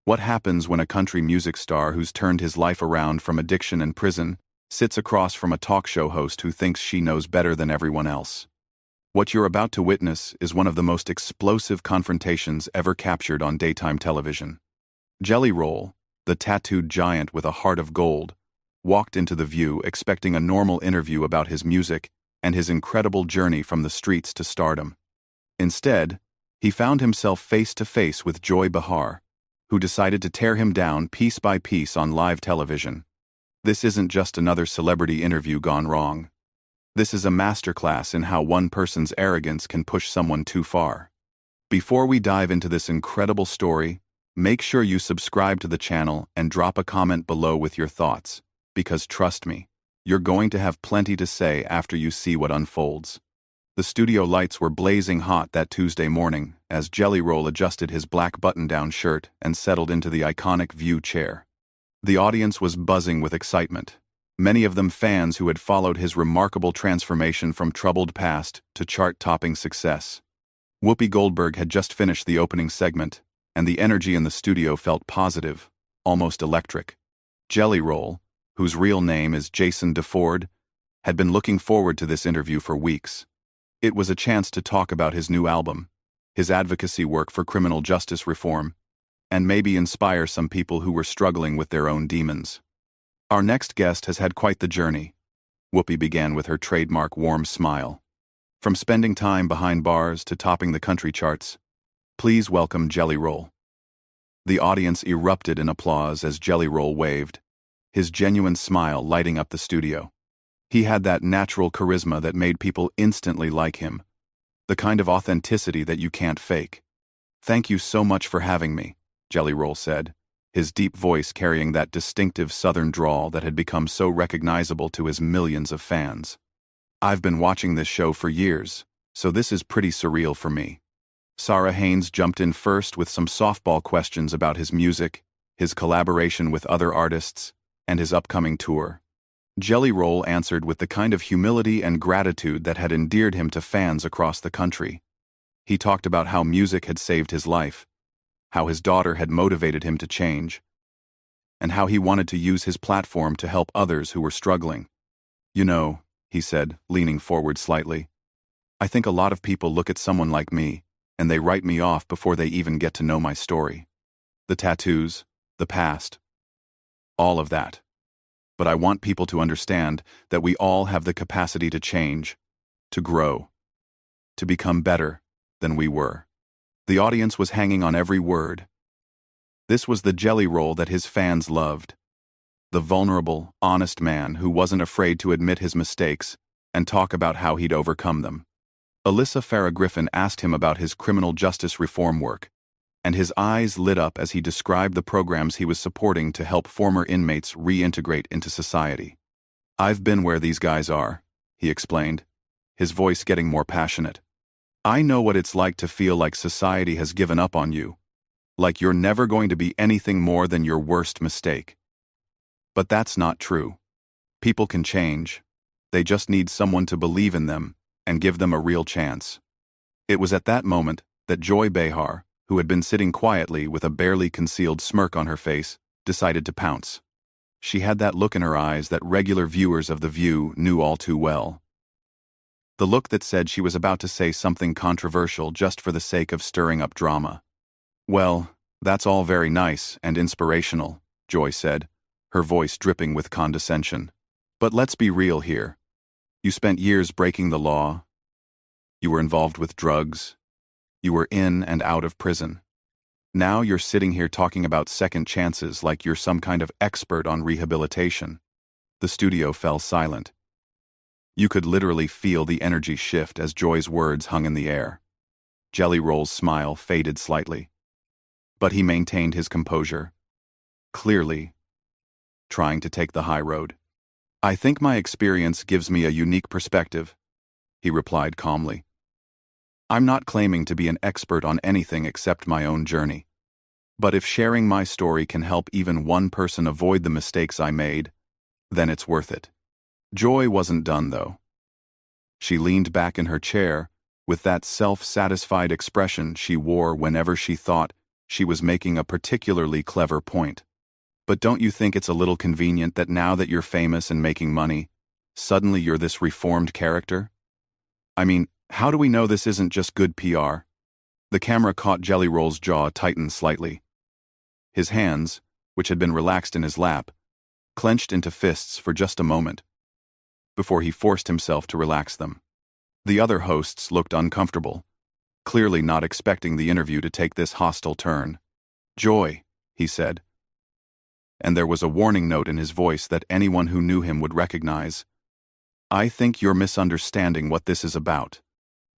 What happens when a country music star who's turned his life around from addiction and prison sits across from a talk show host who thinks she knows better than everyone else? What you're about to witness is one of the most explosive confrontations ever captured on daytime television. Jelly Roll, the tattooed giant with a heart of gold, walked into The View expecting a normal interview about his music and his incredible journey from the streets to stardom. Instead, he found himself face to face with Joy Behar, who decided to tear him down piece by piece on live television. This isn't just another celebrity interview gone wrong. This is a masterclass in how one person's arrogance can push someone too far. Before we dive into this incredible story, make sure you subscribe to the channel and drop a comment below with your thoughts, because trust me, you're going to have plenty to say after you see what unfolds. The studio lights were blazing hot that Tuesday morning as Jelly Roll adjusted his black button-down shirt and settled into the iconic View chair. The audience was buzzing with excitement, many of them fans who had followed his remarkable transformation from troubled past to chart-topping success. Whoopi Goldberg had just finished the opening segment, and the energy in the studio felt positive, almost electric. Jelly Roll, whose real name is Jason DeFord, had been looking forward to this interview for weeks. It was a chance to talk about his new album, his advocacy work for criminal justice reform, and maybe inspire some people who were struggling with their own demons. Our next guest has had quite the journey. Whoopi began with her trademark warm smile. From spending time behind bars to topping the country charts, please welcome Jelly Roll. The audience erupted in applause as Jelly Roll waved, his genuine smile lighting up the studio. He had that natural charisma that made people instantly like him, the kind of authenticity that you can't fake. "Thank you so much for having me," Jelly Roll said, his deep voice carrying that distinctive southern drawl that had become so recognizable to his millions of fans. "I've been watching this show for years, so this is pretty surreal for me." Sarah Haynes jumped in first with some softball questions about his music, his collaboration with other artists, and his upcoming tour. Jelly Roll answered with the kind of humility and gratitude that had endeared him to fans across the country. He talked about how music had saved his life, how his daughter had motivated him to change, and how he wanted to use his platform to help others who were struggling. "You know," he said, leaning forward slightly, "I think a lot of people look at someone like me, and they write me off before they even get to know my story. The tattoos, the past, all of that. But I want people to understand that we all have the capacity to change, to grow, to become better than we were." The audience was hanging on every word. This was the Jelly Roll that his fans loved. The vulnerable, honest man who wasn't afraid to admit his mistakes and talk about how he'd overcome them. Alyssa Farah Griffin asked him about his criminal justice reform work, and his eyes lit up as he described the programs he was supporting to help former inmates reintegrate into society. "I've been where these guys are," he explained, his voice getting more passionate. "I know what it's like to feel like society has given up on you, like you're never going to be anything more than your worst mistake. But that's not true. People can change. They just need someone to believe in them and give them a real chance." It was at that moment that Joy Behar, who had been sitting quietly with a barely concealed smirk on her face, decided to pounce. She had that look in her eyes that regular viewers of The View knew all too well. The look that said she was about to say something controversial just for the sake of stirring up drama. "Well, that's all very nice and inspirational," Joy said, her voice dripping with condescension. "But let's be real here. You spent years breaking the law. You were involved with drugs. You were in and out of prison. Now you're sitting here talking about second chances like you're some kind of expert on rehabilitation." The studio fell silent. You could literally feel the energy shift as Joy's words hung in the air. Jelly Roll's smile faded slightly, but he maintained his composure, clearly trying to take the high road. "I think my experience gives me a unique perspective," he replied calmly. "I'm not claiming to be an expert on anything except my own journey. But if sharing my story can help even one person avoid the mistakes I made, then it's worth it." Joy wasn't done, though. She leaned back in her chair with that self-satisfied expression she wore whenever she thought She was making a particularly clever point. But don't you think it's a little convenient that now that you're famous and making money, suddenly you're this reformed character? I mean, how do we know this isn't just good PR? The camera caught Jelly Roll's jaw tighten slightly. His hands, which had been relaxed in his lap, clenched into fists for just a moment, before he forced himself to relax them. The other hosts looked uncomfortable, clearly not expecting the interview to take this hostile turn. "Joy," he said, and there was a warning note in his voice that anyone who knew him would recognize. "I think you're misunderstanding what this is about.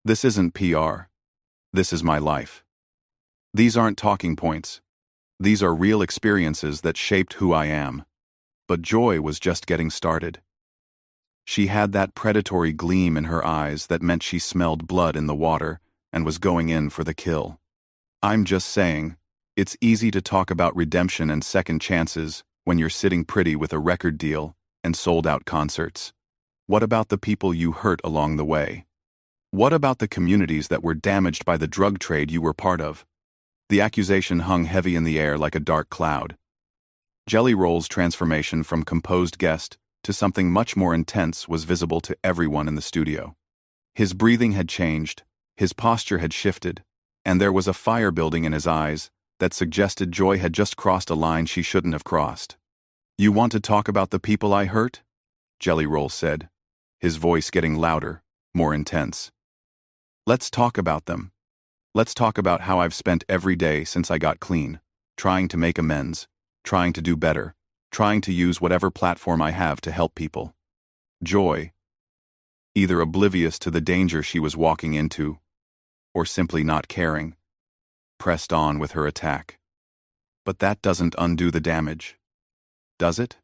This isn't PR. This is my life. These aren't talking points. These are real experiences that shaped who I am." But Joy was just getting started. She had that predatory gleam in her eyes that meant she smelled blood in the water and was going in for the kill. "I'm just saying, it's easy to talk about redemption and second chances when you're sitting pretty with a record deal and sold-out concerts. What about the people you hurt along the way? What about the communities that were damaged by the drug trade you were part of?" The accusation hung heavy in the air like a dark cloud. Jelly Roll's transformation from composed guest to something much more intense was visible to everyone in the studio. His breathing had changed, his posture had shifted, and there was a fire building in his eyes that suggested Joy had just crossed a line she shouldn't have crossed. "You want to talk about the people I hurt?" Jelly Roll said, his voice getting louder, more intense. "Let's talk about them. Let's talk about how I've spent every day since I got clean, trying to make amends, trying to do better, trying to use whatever platform I have to help people." Joy, either oblivious to the danger she was walking into, or simply not caring, pressed on with her attack. But that doesn't undo the damage, does it?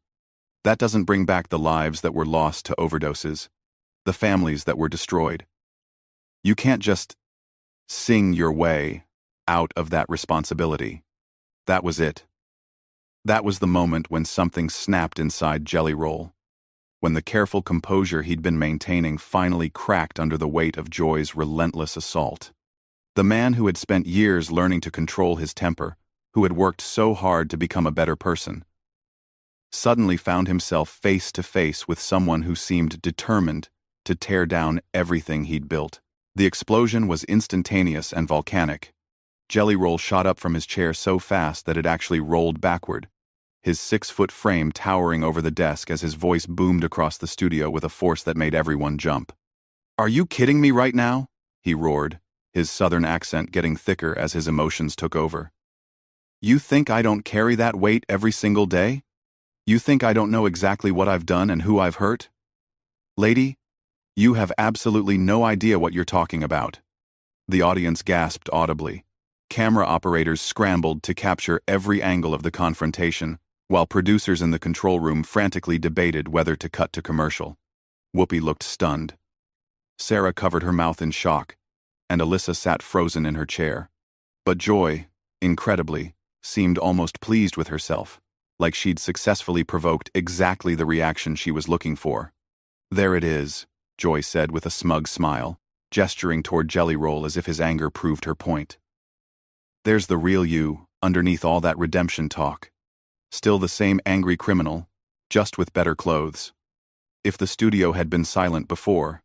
That doesn't bring back the lives that were lost to overdoses, the families that were destroyed. You can't just sing your way out of that responsibility. That was it. That was the moment when something snapped inside Jelly Roll, when the careful composure he'd been maintaining finally cracked under the weight of Joy's relentless assault. The man who had spent years learning to control his temper, who had worked so hard to become a better person, suddenly found himself face to face with someone who seemed determined to tear down everything he'd built. The explosion was instantaneous and volcanic. Jelly Roll shot up from his chair so fast that it actually rolled backward, his 6-foot frame towering over the desk as his voice boomed across the studio with a force that made everyone jump. "Are you kidding me right now?" he roared, his southern accent getting thicker as his emotions took over. "You think I don't carry that weight every single day? You think I don't know exactly what I've done and who I've hurt? Lady, you have absolutely no idea what you're talking about." The audience gasped audibly. Camera operators scrambled to capture every angle of the confrontation, while producers in the control room frantically debated whether to cut to commercial. Whoopi looked stunned. Sarah covered her mouth in shock, and Alyssa sat frozen in her chair. But Joy, incredibly, seemed almost pleased with herself, like she'd successfully provoked exactly the reaction she was looking for. "There it is," Joy said with a smug smile, gesturing toward Jelly Roll as if his anger proved her point. "There's the real you, underneath all that redemption talk. Still the same angry criminal, just with better clothes." If the studio had been silent before,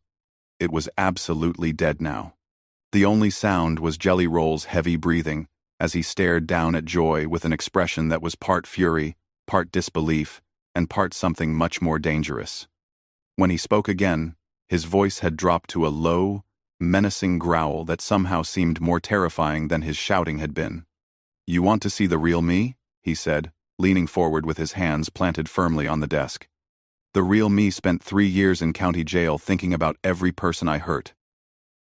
it was absolutely dead now. The only sound was Jelly Roll's heavy breathing as he stared down at Joy with an expression that was part fury, part disbelief, and part something much more dangerous. When he spoke again, his voice had dropped to a low, menacing growl that somehow seemed more terrifying than his shouting had been. "You want to see the real me?" he said, leaning forward with his hands planted firmly on the desk. "The real me spent 3 years in county jail thinking about every person I hurt,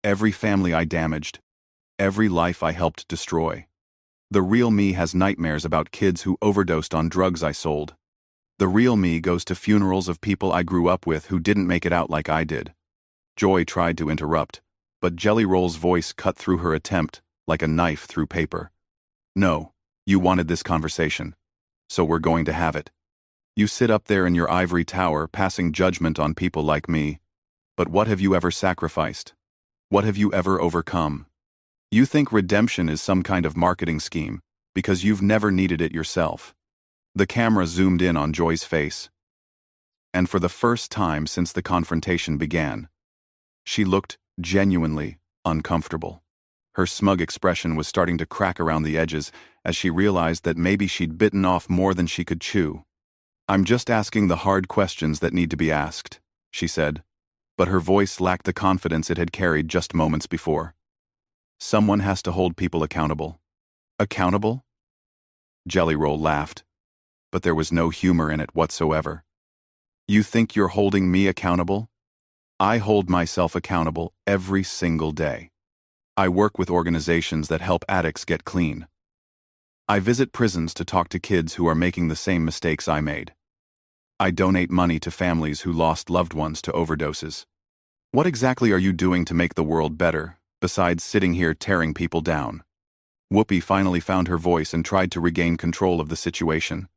every family I damaged, every life I helped destroy. The real me has nightmares about kids who overdosed on drugs I sold. The real me goes to funerals of people I grew up with who didn't make it out like I did." Joy tried to interrupt, but Jelly Roll's voice cut through her attempt like a knife through paper. "No, you wanted this conversation, so we're going to have it. You sit up there in your ivory tower passing judgment on people like me, but what have you ever sacrificed? What have you ever overcome? You think redemption is some kind of marketing scheme, Because you've never needed it yourself. The camera zoomed in on Joy's face. And for the first time since the confrontation began, she looked genuinely uncomfortable. Her smug expression was starting to crack around the edges as she realized that maybe she'd bitten off more than she could chew. "I'm just asking the hard questions that need to be asked," she said, but her voice lacked the confidence it had carried just moments before. "Someone has to hold people accountable." "Accountable?" Jelly Roll laughed, but there was no humor in it whatsoever. "You think you're holding me accountable? I hold myself accountable every single day. I work with organizations that help addicts get clean. I visit prisons to talk to kids who are making the same mistakes I made. I donate money to families who lost loved ones to overdoses. What exactly are you doing to make the world better, besides sitting here tearing people down?" Whoopi finally found her voice and tried to regain control of the situation.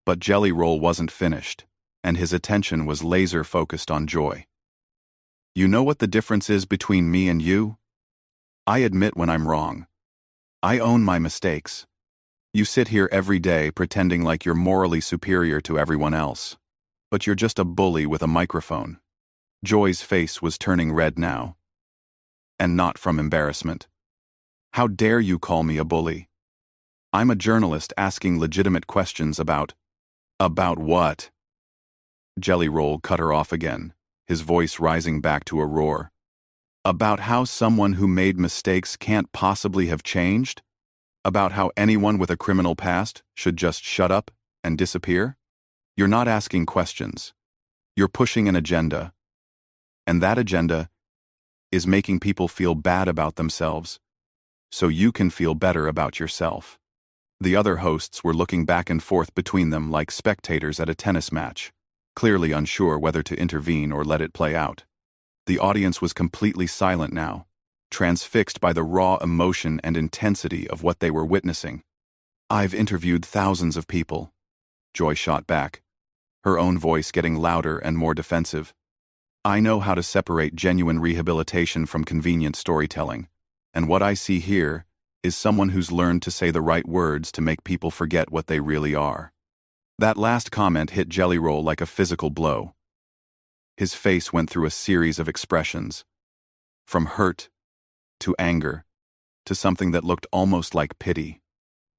But Jelly Roll wasn't finished, and his attention was laser-focused on Joy. "You know what the difference is between me and you? I admit when I'm wrong. I own my mistakes. You sit here every day pretending like you're morally superior to everyone else. But you're just a bully with a microphone." Joy's face was turning red now. And not from embarrassment. "How dare you call me a bully? I'm a journalist asking legitimate questions about..." "About what?" Jelly Roll cut her off again, his voice rising back to a roar. "About how someone who made mistakes can't possibly have changed? About how anyone with a criminal past should just shut up and disappear? You're not asking questions. You're pushing an agenda. And that agenda is making people feel bad about themselves, so you can feel better about yourself." The other hosts were looking back and forth between them like spectators at a tennis match, clearly unsure whether to intervene or let it play out. The audience was completely silent now, transfixed by the raw emotion and intensity of what they were witnessing. "I've interviewed thousands of people," Joy shot back, her own voice getting louder and more defensive. "I know how to separate genuine rehabilitation from convenient storytelling, and what I see here is someone who's learned to say the right words to make people forget what they really are." That last comment hit Jelly Roll like a physical blow. His face went through a series of expressions, from hurt to anger to something that looked almost like pity.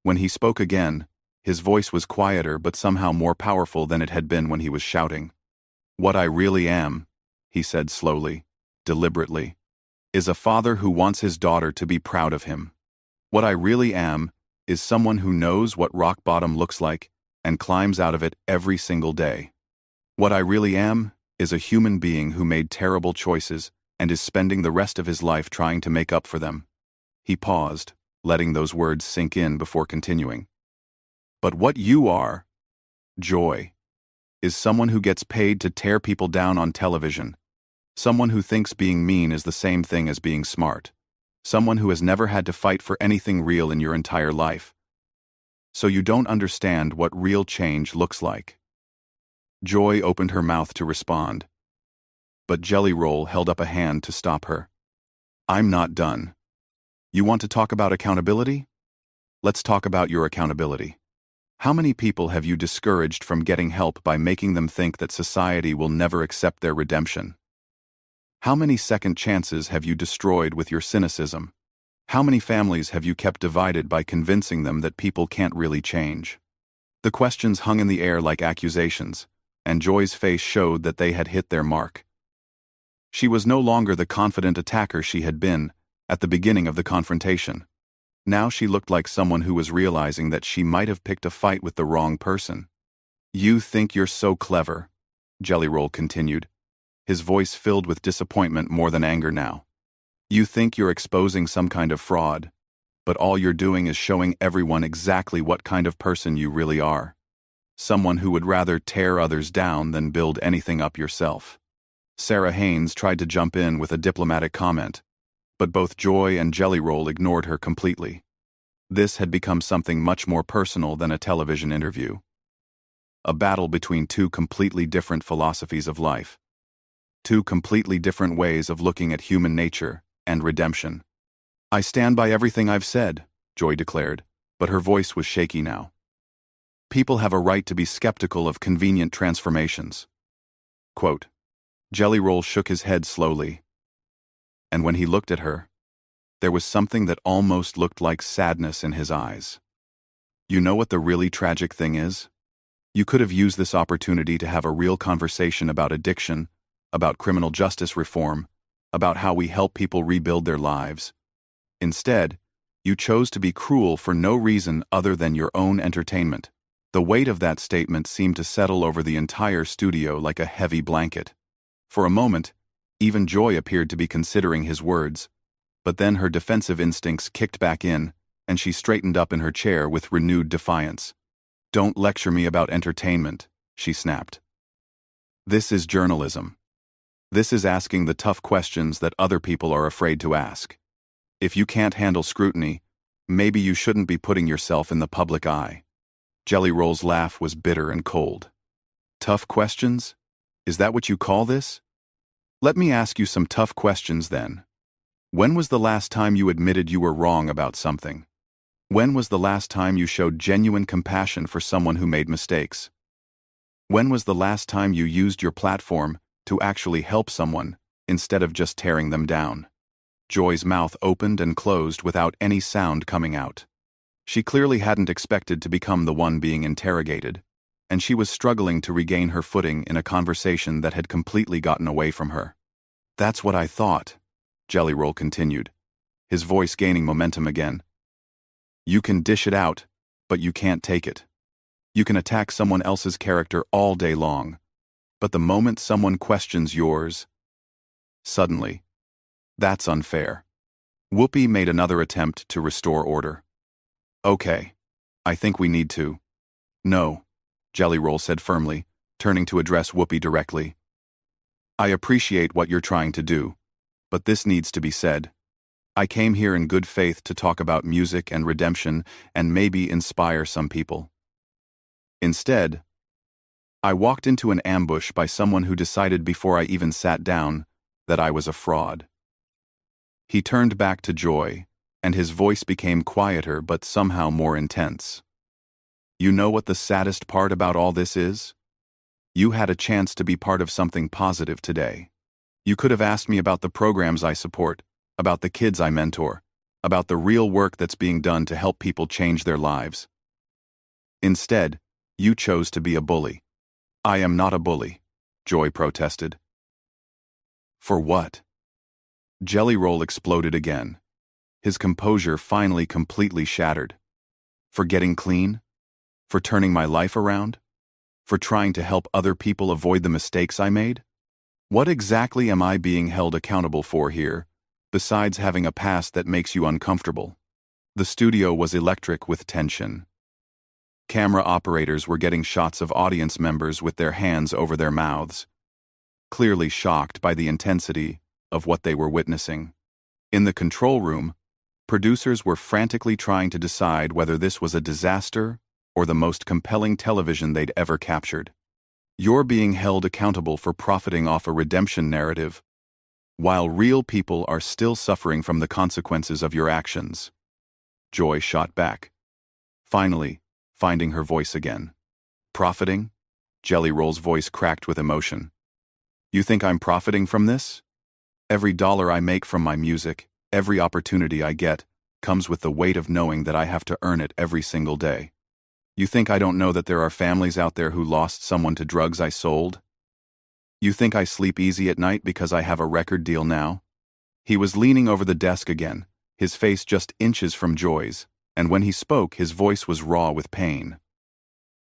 When he spoke again, his voice was quieter but somehow more powerful than it had been when he was shouting. "What I really am," he said slowly, deliberately, "is a father who wants his daughter to be proud of him. What I really am is someone who knows what rock bottom looks like and climbs out of it every single day. What I really am is a human being who made terrible choices and is spending the rest of his life trying to make up for them." He paused, letting those words sink in before continuing. "But what you are, Joy, is someone who gets paid to tear people down on television. Someone who thinks being mean is the same thing as being smart. Someone who has never had to fight for anything real in your entire life. So you don't understand what real change looks like." Joy opened her mouth to respond, but Jelly Roll held up a hand to stop her. "I'm not done. You want to talk about accountability? Let's talk about your accountability. How many people have you discouraged from getting help by making them think that society will never accept their redemption? How many second chances have you destroyed with your cynicism? How many families have you kept divided by convincing them that people can't really change?" The questions hung in the air like accusations, and Joy's face showed that they had hit their mark. She was no longer the confident attacker she had been at the beginning of the confrontation. Now she looked like someone who was realizing that she might have picked a fight with the wrong person. "You think you're so clever," Jelly Roll continued, his voice filled with disappointment more than anger now. "You think you're exposing some kind of fraud, but all you're doing is showing everyone exactly what kind of person you really are. Someone who would rather tear others down than build anything up yourself." Sarah Haynes tried to jump in with a diplomatic comment, but both Joy and Jelly Roll ignored her completely. This had become something much more personal than a television interview. A battle between two completely different philosophies of life. Two completely different ways of looking at human nature and redemption. "I stand by everything I've said," Joy declared, but her voice was shaky now. People have a right to be skeptical of convenient transformations. Quote. Jelly Roll shook his head slowly, and when he looked at her, there was something that almost looked like sadness in his eyes. You know what the really tragic thing is? You could have used this opportunity to have a real conversation about addiction, about criminal justice reform, about how we help people rebuild their lives. Instead, you chose to be cruel for no reason other than your own entertainment. The weight of that statement seemed to settle over the entire studio like a heavy blanket. For a moment, even Joy appeared to be considering his words, but then her defensive instincts kicked back in, and she straightened up in her chair with renewed defiance. Don't lecture me about entertainment, she snapped. This is journalism. This is asking the tough questions that other people are afraid to ask. If you can't handle scrutiny, maybe you shouldn't be putting yourself in the public eye. Jelly Roll's laugh was bitter and cold. Tough questions? Is that what you call this? Let me ask you some tough questions then. When was the last time you admitted you were wrong about something? When was the last time you showed genuine compassion for someone who made mistakes? When was the last time you used your platform to actually help someone instead of just tearing them down? Joy's mouth opened and closed without any sound coming out. She clearly hadn't expected to become the one being interrogated, and she was struggling to regain her footing in a conversation that had completely gotten away from her. That's what I thought, Jelly Roll continued, his voice gaining momentum again. You can dish it out, but you can't take it. You can attack someone else's character all day long, but the moment someone questions yours, suddenly, that's unfair. Whoopi made another attempt to restore order. Okay, I think we need to. No, Jelly Roll said firmly, turning to address Whoopi directly. I appreciate what you're trying to do, but this needs to be said. I came here in good faith to talk about music and redemption and maybe inspire some people. Instead, I walked into an ambush by someone who decided before I even sat down that I was a fraud. He turned back to Joy, and his voice became quieter but somehow more intense. You know what the saddest part about all this is? You had a chance to be part of something positive today. You could have asked me about the programs I support, about the kids I mentor, about the real work that's being done to help people change their lives. Instead, you chose to be a bully. I am not a bully, Joy protested. For what? Jelly Roll exploded again, his composure finally completely shattered. For getting clean? For turning my life around? For trying to help other people avoid the mistakes I made? What exactly am I being held accountable for here, besides having a past that makes you uncomfortable? The studio was electric with tension. Camera operators were getting shots of audience members with their hands over their mouths, clearly shocked by the intensity of what they were witnessing. In the control room, producers were frantically trying to decide whether this was a disaster or the most compelling television they'd ever captured. You're being held accountable for profiting off a redemption narrative, while real people are still suffering from the consequences of your actions. Joy shot back, finally finding her voice again. Profiting? Jelly Roll's voice cracked with emotion. You think I'm profiting from this? Every dollar I make from my music, every opportunity I get, comes with the weight of knowing that I have to earn it every single day. You think I don't know that there are families out there who lost someone to drugs I sold? You think I sleep easy at night because I have a record deal now? He was leaning over the desk again, his face just inches from Joy's, and when he spoke, his voice was raw with pain.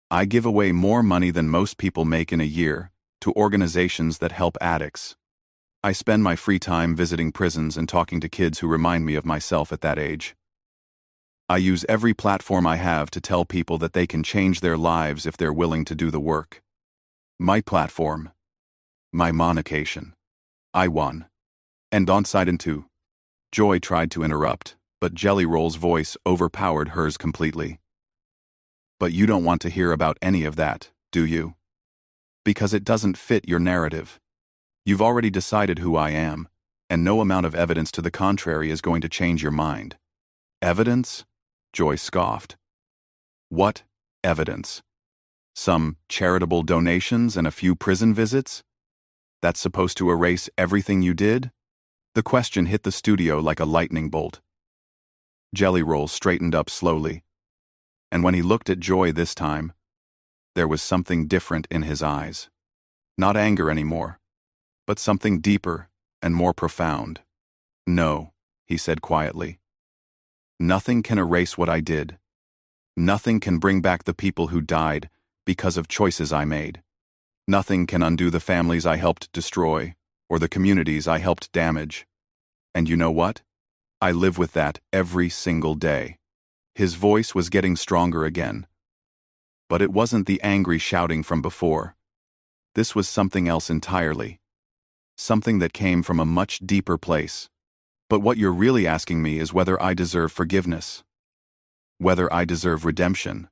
I give away more money than most people make in a year to organizations that help addicts. I spend my free time visiting prisons and talking to kids who remind me of myself at that age. I use every platform I have to tell people that they can change their lives if they're willing to do the work. My platform. My monecation. I won. And on side and two. Joy tried to interrupt, but Jelly Roll's voice overpowered hers completely. But you don't want to hear about any of that, do you? Because it doesn't fit your narrative. You've already decided who I am, and no amount of evidence to the contrary is going to change your mind. Evidence? Joy scoffed, What evidence? Some charitable donations and a few prison visits? That's supposed to erase everything you did? The question hit the studio like a lightning bolt. Jelly Roll straightened up slowly, and when he looked at Joy this time, there was something different in his eyes. Not anger anymore, but something deeper and more profound. "No," he said quietly. "Nothing can erase what I did. Nothing can bring back the people who died because of choices I made. Nothing can undo the families I helped destroy or the communities I helped damage. And you know what? I live with that every single day." His voice was getting stronger again. But it wasn't the angry shouting from before. This was something else entirely. Something that came from a much deeper place. "But what you're really asking me is whether I deserve forgiveness. Whether I deserve redemption.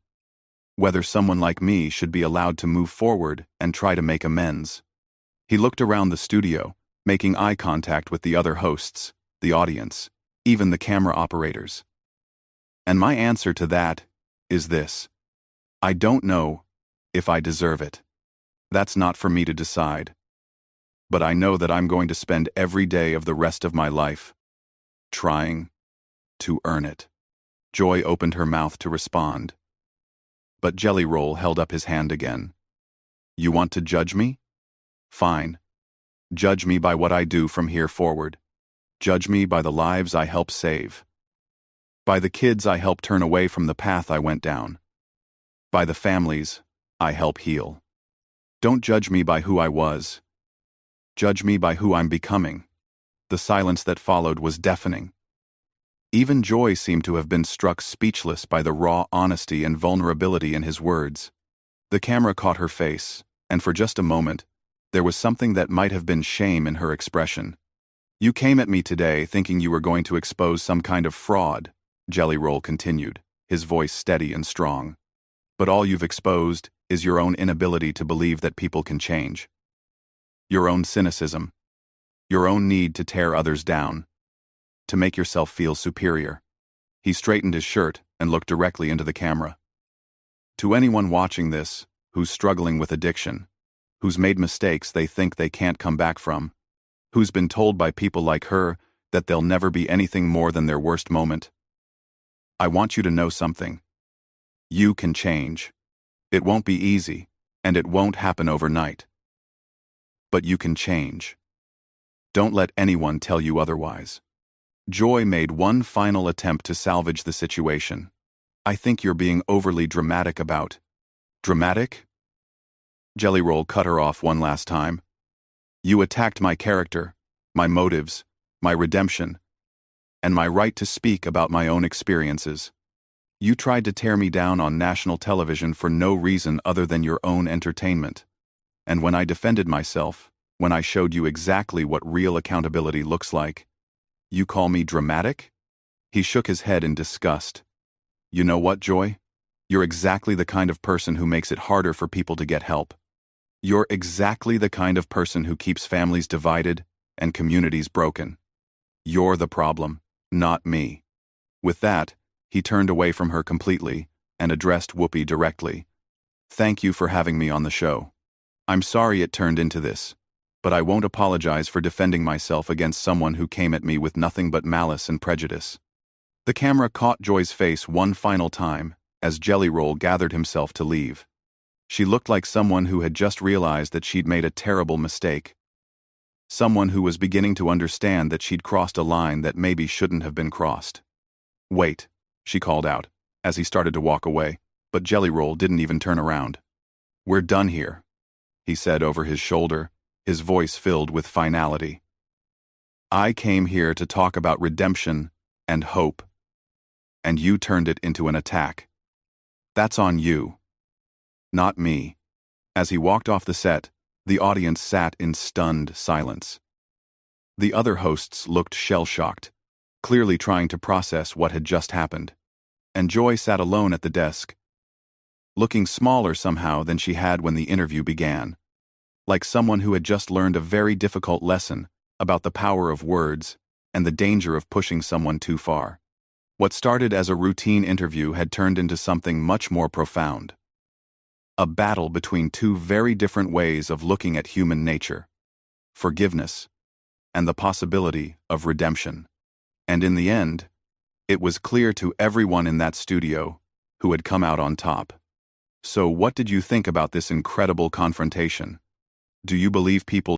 Whether someone like me should be allowed to move forward and try to make amends." He looked around the studio, making eye contact with the other hosts, the audience, even the camera operators. "And my answer to that is this. I don't know if I deserve it. That's not for me to decide. But I know that I'm going to spend every day of the rest of my life trying to earn it." Joy opened her mouth to respond, but Jelly Roll held up his hand again. "You want to judge me? Fine. Judge me by what I do from here forward. Judge me by the lives I help save. By the kids I help turn away from the path I went down. By the families I help heal. Don't judge me by who I was. Judge me by who I'm becoming." The silence that followed was deafening. Even Joy seemed to have been struck speechless by the raw honesty and vulnerability in his words. The camera caught her face, and for just a moment, there was something that might have been shame in her expression. "You came at me today thinking you were going to expose some kind of fraud," Jelly Roll continued, his voice steady and strong. "But all you've exposed is your own inability to believe that people can change. Your own cynicism. Your own need to tear others down. To make yourself feel superior." He straightened his shirt and looked directly into the camera. "To anyone watching this, who's struggling with addiction, who's made mistakes they think they can't come back from, who's been told by people like her that they'll never be anything more than their worst moment, I want you to know something. You can change. It won't be easy, and it won't happen overnight. But you can change. Don't let anyone tell you otherwise." Joy made one final attempt to salvage the situation. "I think you're being overly dramatic about." "Dramatic?" Jelly Roll cut her off one last time. "You attacked my character, my motives, my redemption, and my right to speak about my own experiences. You tried to tear me down on national television for no reason other than your own entertainment. And when I defended myself, when I showed you exactly what real accountability looks like, you call me dramatic?" He shook his head in disgust. "You know what, Joy? You're exactly the kind of person who makes it harder for people to get help. You're exactly the kind of person who keeps families divided and communities broken. You're the problem, not me." With that, he turned away from her completely and addressed Whoopi directly. "Thank you for having me on the show. I'm sorry it turned into this, but I won't apologize for defending myself against someone who came at me with nothing but malice and prejudice." The camera caught Joy's face one final time as Jelly Roll gathered himself to leave. She looked like someone who had just realized that she'd made a terrible mistake. Someone who was beginning to understand that she'd crossed a line that maybe shouldn't have been crossed. "Wait," she called out, as he started to walk away, but Jelly Roll didn't even turn around. "We're done here," he said over his shoulder, his voice filled with finality. "I came here to talk about redemption and hope, and you turned it into an attack. That's on you, not me." As he walked off the set, the audience sat in stunned silence. The other hosts looked shell-shocked, clearly trying to process what had just happened. And Joy sat alone at the desk, looking smaller somehow than she had when the interview began, like someone who had just learned a very difficult lesson about the power of words and the danger of pushing someone too far. What started as a routine interview had turned into something much more profound. A battle between two very different ways of looking at human nature: forgiveness and the possibility of redemption. And in the end, it was clear to everyone in that studio who had come out on top. So what did you think about this incredible confrontation? Do you believe people